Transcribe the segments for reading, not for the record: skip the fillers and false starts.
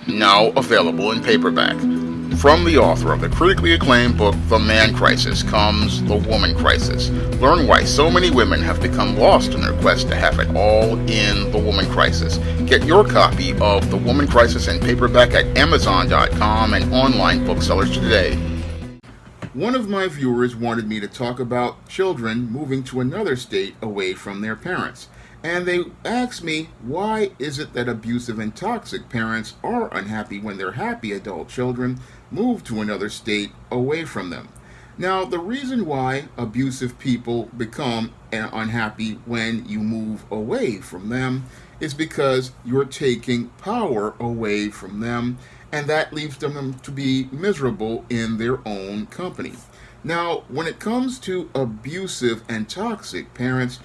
now available in paperback. From the author of the critically acclaimed book The Man Crisis comes The Woman Crisis. Learn why so many women have become lost in their quest to have it all in The Woman Crisis. Get your copy of The Woman Crisis in paperback at Amazon.com and online booksellers today. One of my viewers wanted me to talk about children moving to another state away from their parents. And they asked me, why is it that abusive and toxic parents are unhappy when their happy adult children move to another state away from them? Now, the reason why abusive people become unhappy when you move away from them is because you're taking power away from them, and that leaves them to be miserable in their own company. Now, when it comes to abusive and toxic parents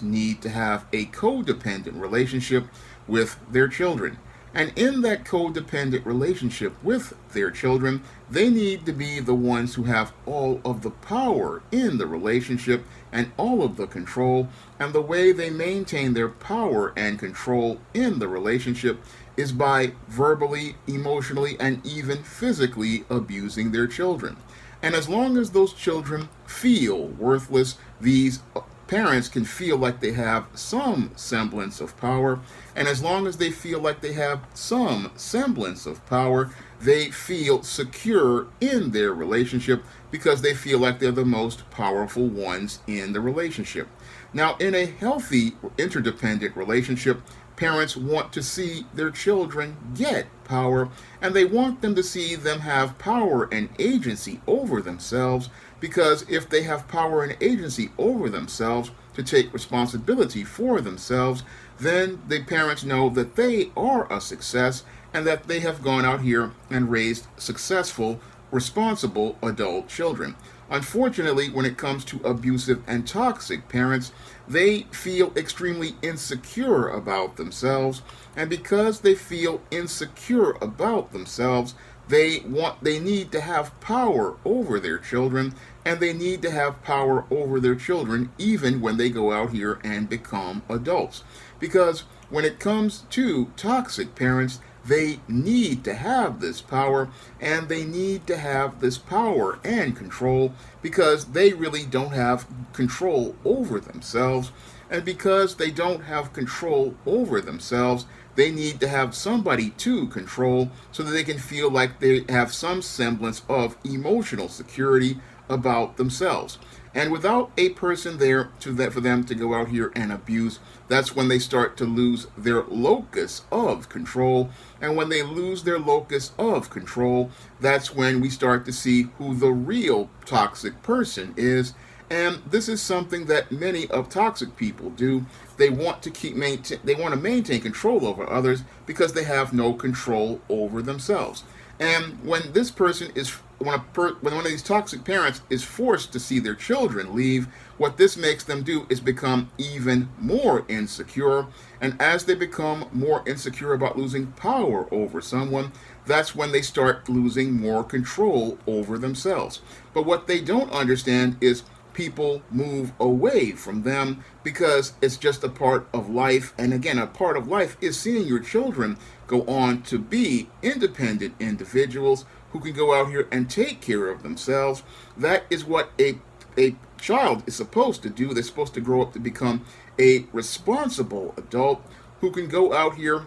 need to have a codependent relationship with their children. And in that codependent relationship with their children, they need to be the ones who have all of the power in the relationship and all of the control. And the way they maintain their power and control in the relationship is by verbally, emotionally, and even physically abusing their children. And as long as those children feel worthless, these parents can feel like they have some semblance of power. And as long as they feel like they have some semblance of power, they feel secure in their relationship because they feel like they're the most powerful ones in the relationship. Now, in a healthy interdependent relationship, parents want to see their children get power, and they want them to see them have power and agency over themselves, because if they have power and agency over themselves to take responsibility for themselves, then the parents know that they are a success and that they have gone out here and raised successful, responsible adult children. Unfortunately, when it comes to abusive and toxic parents, they feel extremely insecure about themselves, and because they feel insecure about themselves, they need to have power over their children, and they need to have power over their children even when they go out here and become adults. Because when it comes to toxic parents, they need to have this power, and they need to have this power and control because they really don't have control over themselves. And because they don't have control over themselves, they need to have somebody to control so that they can feel like they have some semblance of emotional security about themselves. And without a person there for them to go out here and abuse, that's when they start to lose their locus of control. And when they lose their locus of control, that's when we start to see who the real toxic person is. And this is something that many of toxic people do. They want to maintain control over others because they have no control over themselves. And when this person is when one of these toxic parents is forced to see their children leave, what this makes them do is become even more insecure. And as they become more insecure about losing power over someone, that's when they start losing more control over themselves. But what they don't understand is people move away from them because it's just a part of life. And again, a part of life is seeing your children go on to be independent individuals who can go out here and take care of themselves. That is what a child is supposed to do. They're supposed to grow up to become a responsible adult who can go out here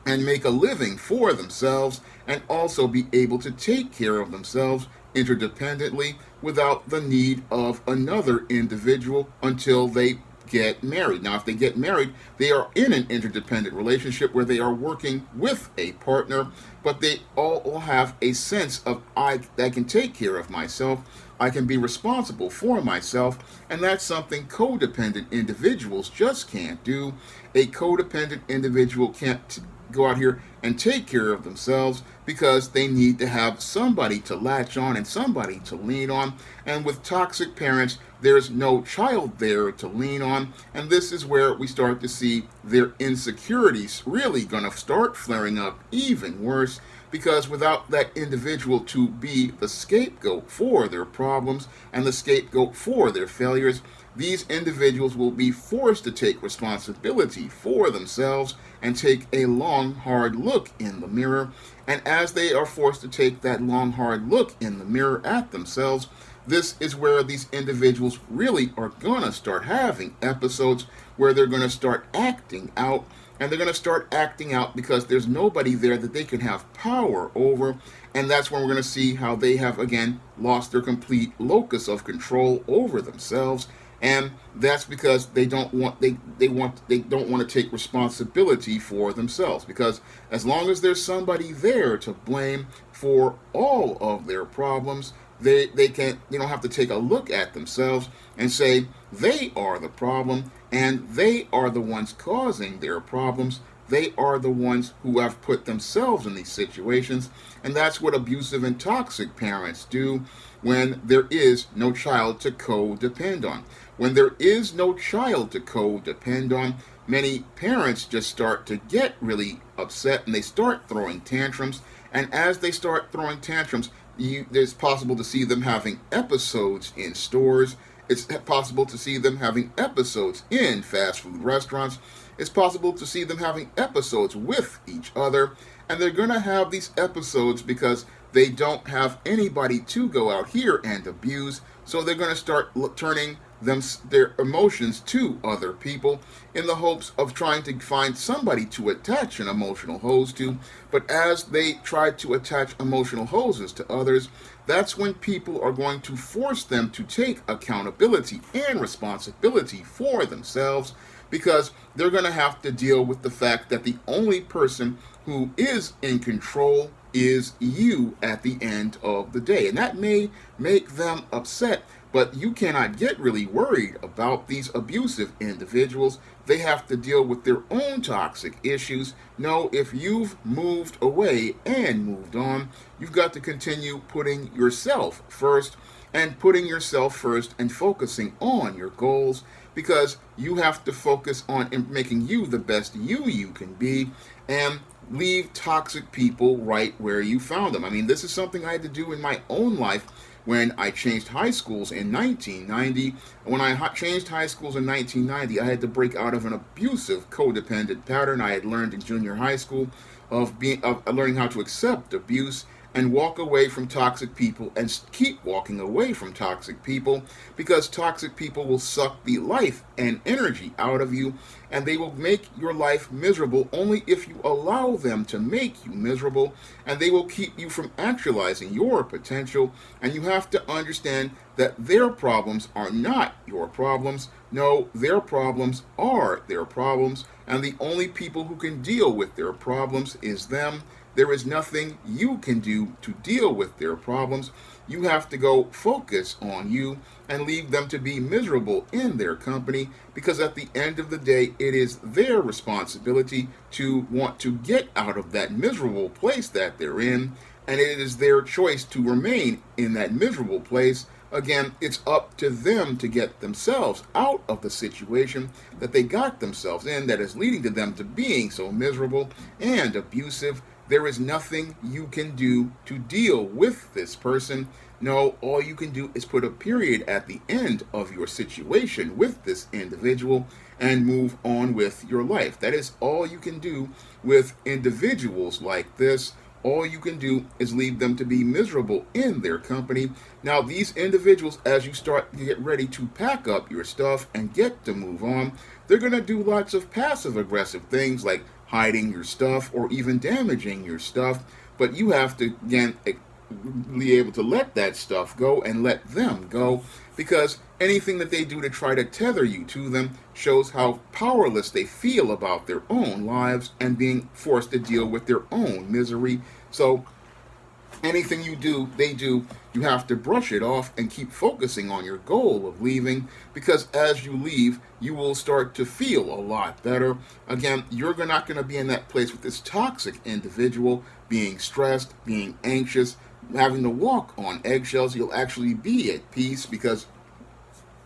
and make a living for themselves and also be able to take care of themselves interdependently without the need of another individual until they get married. Now, if they get married, they are in an interdependent relationship where they are working with a partner, but they all have a sense of I can take care of myself, I can be responsible for myself, and that's something codependent individuals just can't do. A codependent individual can't go out here and take care of themselves because they need to have somebody to latch on and somebody to lean on. And with toxic parents, there's no child there to lean on. And this is where we start to see their insecurities really going to start flaring up even worse, because without that individual to be the scapegoat for their problems and the scapegoat for their failures, these individuals will be forced to take responsibility for themselves and take a long, hard look in the mirror. And as they are forced to take that long, hard look in the mirror at themselves, this is where these individuals really are going to start having episodes where they're going to start acting out. And they're going to start acting out because there's nobody there that they can have power over. And that's when we're going to see how they have, again, lost their complete locus of control over themselves. And that's because they don't want to take responsibility for themselves. Because as long as there's somebody there to blame for all of their problems, they don't have to take a look at themselves and say they are the problem and they are the ones causing their problems. They are the ones who have put themselves in these situations. And that's what abusive and toxic parents do when there is no child to co-depend on. When there is no child to co-depend on, many parents just start to get really upset and they start throwing tantrums. And as they start throwing tantrums, it's possible to see them having episodes in stores. It's possible to see them having episodes in fast food restaurants. It's possible to see them having episodes with each other. And they're going to have these episodes because they don't have anybody to go out here and abuse. So they're going to start turning their emotions to other people in the hopes of trying to find somebody to attach an emotional hose to. But as they try to attach emotional hoses to others, that's when people are going to force them to take accountability and responsibility for themselves, because they're going to have to deal with the fact that the only person who is in control is you at the end of the day. And that may make them upset, but you cannot get really worried about these abusive individuals. They have to deal with their own toxic issues. No, if you've moved away and moved on, you've got to continue putting yourself first and focusing on your goals, because you have to focus on making you the best you can be, and leave toxic people right where you found them. I mean, this is something I had to do in my own life when I changed high schools in 1990. When I changed high schools in 1990, I had to break out of an abusive codependent pattern I had learned in junior high school of learning how to accept abuse and walk away from toxic people and keep walking away from toxic people, because toxic people will suck the life and energy out of you, and they will make your life miserable only if you allow them to make you miserable, and they will keep you from actualizing your potential. And you have to understand that their problems are not your problems. No, their problems are their problems, and the only people who can deal with their problems is them. There is nothing you can do to deal with their problems. You have to go focus on you and leave them to be miserable in their company, because at the end of the day, it is their responsibility to want to get out of that miserable place that they're in, and it is their choice to remain in that miserable place. Again, it's up to them to get themselves out of the situation that they got themselves in that is leading to them to being so miserable and abusive. There is nothing you can do to deal with this person. No, all you can do is put a period at the end of your situation with this individual and move on with your life. That is all you can do with individuals like this. All you can do is leave them to be miserable in their company. Now, these individuals, as you start to get ready to pack up your stuff and get to move on, they're going to do lots of passive-aggressive things like hiding your stuff or even damaging your stuff. But you have to, again, be able to let that stuff go and let them go, because anything that they do to try to tether you to them shows how powerless they feel about their own lives and being forced to deal with their own misery. So anything they do, you have to brush it off and keep focusing on your goal of leaving, because as you leave, you will start to feel a lot better. Again, you're not going to be in that place with this toxic individual, being stressed, being anxious, having to walk on eggshells. You'll actually be at peace, because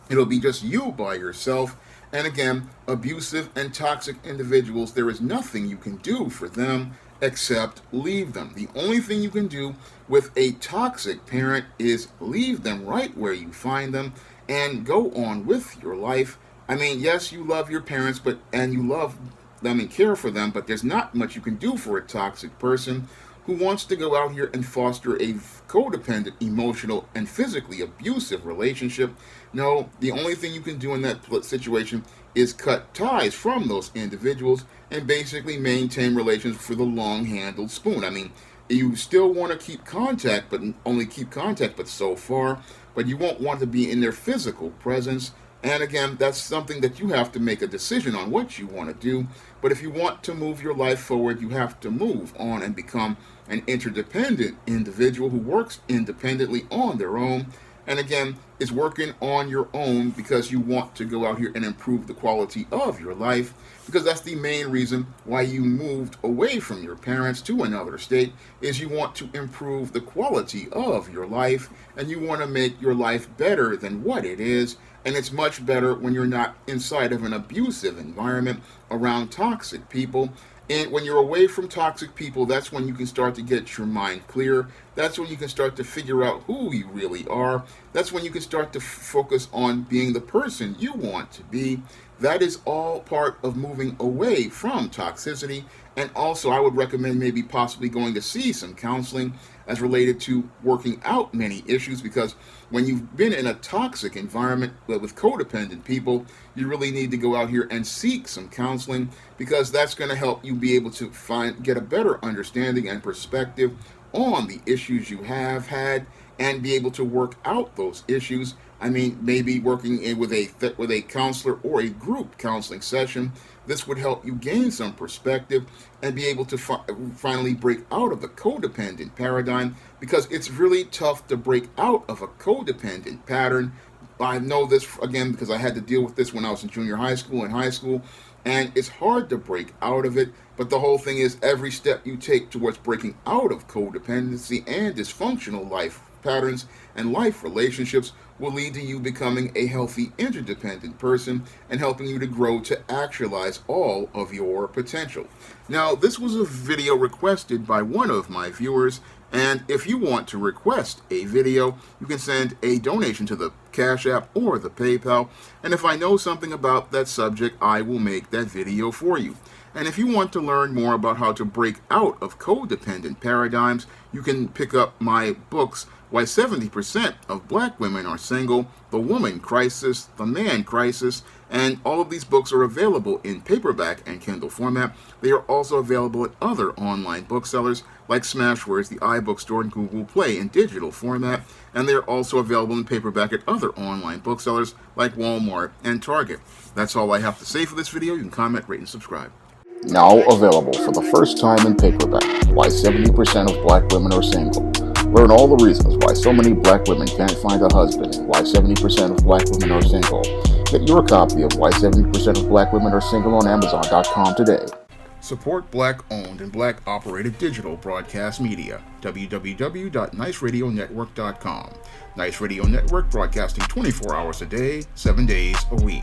it'll be just you by yourself. And again, abusive and toxic individuals, there is nothing you can do for them except leave them. The only thing you can do with a toxic parent is leave them right where you find them and go on with your life. I mean, yes, you love your parents, and you love them and care for them, but there's not much you can do for a toxic person who wants to go out here and foster a codependent, emotional, and physically abusive relationship. No, the only thing you can do in that situation is cut ties from those individuals and basically maintain relations for the long-handled spoon. I mean, you still want to keep contact, but only keep contact, but so far. But you won't want to be in their physical presence. And again, that's something that you have to make a decision on what you want to do. But if you want to move your life forward, you have to move on and become an interdependent individual who works independently on their own. And again, is working on your own because you want to go out here and improve the quality of your life, because that's the main reason why you moved away from your parents to another state, is you want to improve the quality of your life and you want to make your life better than what it is. And it's much better when you're not inside of an abusive environment around toxic people. And when you're away from toxic people, that's when you can start to get your mind clear. That's when you can start to figure out who you really are. That's when you can start to focus on being the person you want to be. That is all part of moving away from toxicity. And also, I would recommend maybe possibly going to see some counseling as related to working out many issues, because when you've been in a toxic environment with codependent people, you really need to go out here and seek some counseling, because that's going to help you be able to get a better understanding and perspective on the issues you have had and be able to work out those issues. I mean, maybe working with a counselor or a group counseling session. This would help you gain some perspective and be able to finally break out of the codependent paradigm, because it's really tough to break out of a codependent pattern. I know this, again, because I had to deal with this when I was in junior high school and high school, and it's hard to break out of it. But the whole thing is, every step you take towards breaking out of codependency and dysfunctional life patterns and life relationships will lead to you becoming a healthy, interdependent person and helping you to grow to actualize all of your potential. Now, this was a video requested by one of my viewers, and if you want to request a video, you can send a donation to the Cash App or the PayPal, and if I know something about that subject, I will make that video for you. And if you want to learn more about how to break out of codependent paradigms, you can pick up my books, Why 70% of Black Women Are Single, The Woman Crisis, The Man Crisis, and all of these books are available in paperback and Kindle format. They are also available at other online booksellers like Smashwords, the iBookstore, and Google Play in digital format, and they are also available in paperback at other online booksellers like Walmart and Target. That's all I have to say for this video. You can comment, rate, and subscribe. Now available for the first time in paperback, Why 70% of Black Women Are Single. Learn all the reasons why so many Black women can't find a husband and why 70% of Black women are single. Get your copy of Why 70% of Black Women Are Single on Amazon.com today. Support Black-owned and Black-operated digital broadcast media. www.niceradionetwork.com. Nice Radio Network, broadcasting 24 hours a day, 7 days a week.